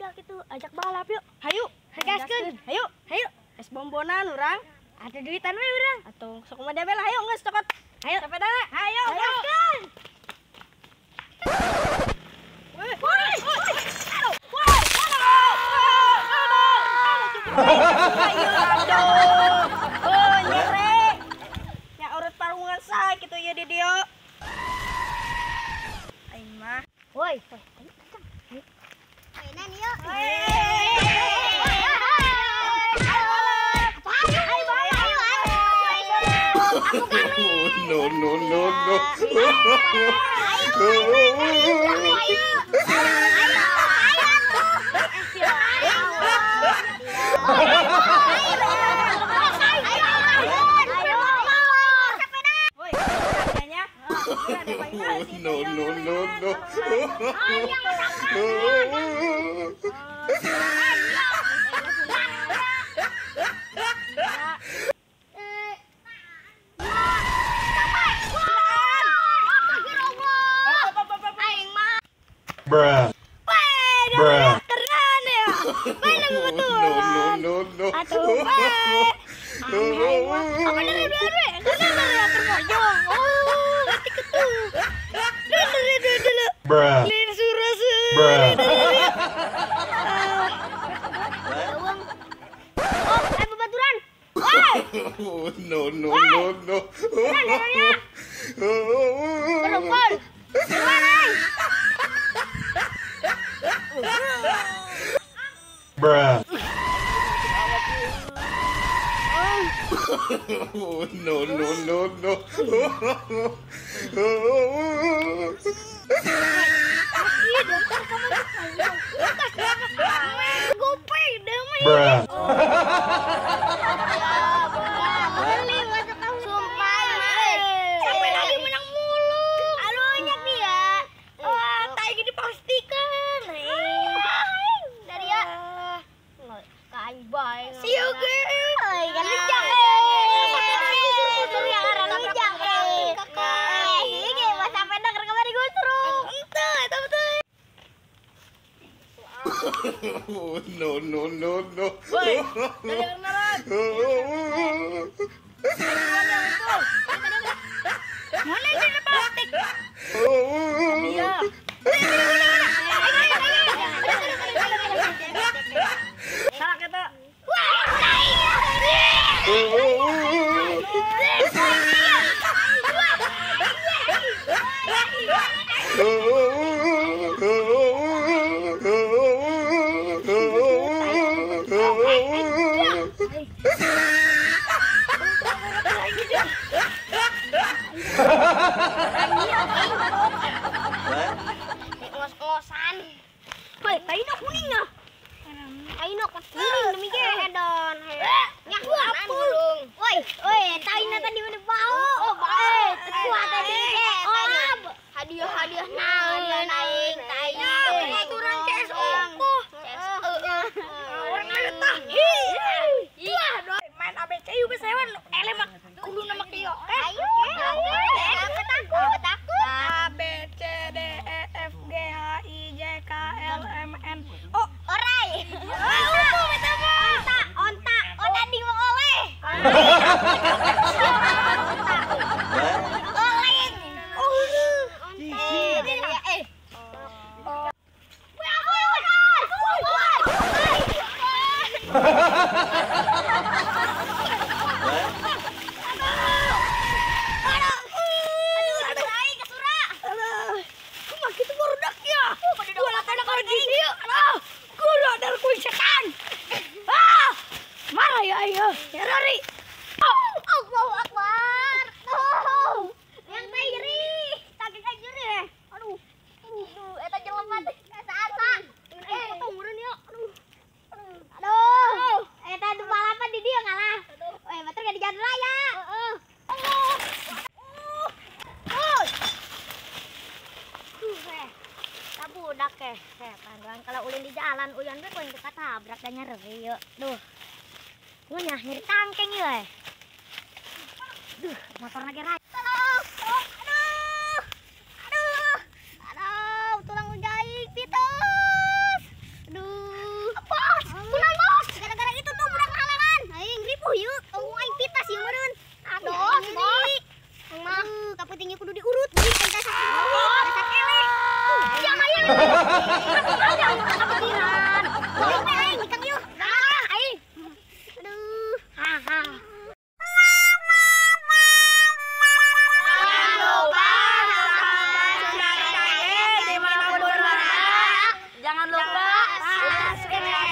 budak itu ajak balap yuk. Hayu, Gaskeun. hayu. Es bombonan urang. Ada duitan we urang. Atuh sok kumaha bela hayu geus cokot. Hayu. Sepeda. Hayu. Gaskeun. Nya urut parungan sae kitu ieu di dieu. Aing mah. Woi, mainan yuk. Bruh. Bruh. Keren ya. Mana betul. No. Atuh, apa dari dulu? Karena terpojok. Oh, ngerti ketu. Dulu. Bruh. Lin surah. Bruh. Oh, bebaturan. Woi. No. Berukul. Bruh. Gopay, damai. Bruh. Sampai lagi menang mulu. Alunya dia. Wah, tai gini pastikan. Dari ya. Kain bae. See you girl. Oi, kan lecak. No. Woi, dari kenalan. Mana ini plastik? Iya. Salah kita. Ngos-ngosan. Woi, aino kuning ah. Aino kuning demi gedon. Nyak apul. Woi, taina tadi mana bau? Oh, bau. Kuat tadi ge. Oh, hadiah naon aing taina. Aturan CS opo. Iya, Main ABC yuk geus hewan elemak kudu nama kieu. ayo. Takut. A B C D E F G H I J K L M N O. Orai. Onta. Odading mau oleh. Oleh. Marah ya ayo. Ya Rori. Allahu Akbar. Oh, yang iri. Sakit aja deh. Aduh. Eta jelema teh asa-asa. Tunggureun yuk. Aduh. Eta tuh balapan di dia kalah. Motor gak di jalan raya. Heeh. Budak panduan kalau ulin di jalan uyan we koin katabrak dan nyeri yuk. Duh. Ngunyah nyeri tangkeng ya. Duh, motor lagi raya. Aduh, tulang jahit pitus. Aduh. Subscribe.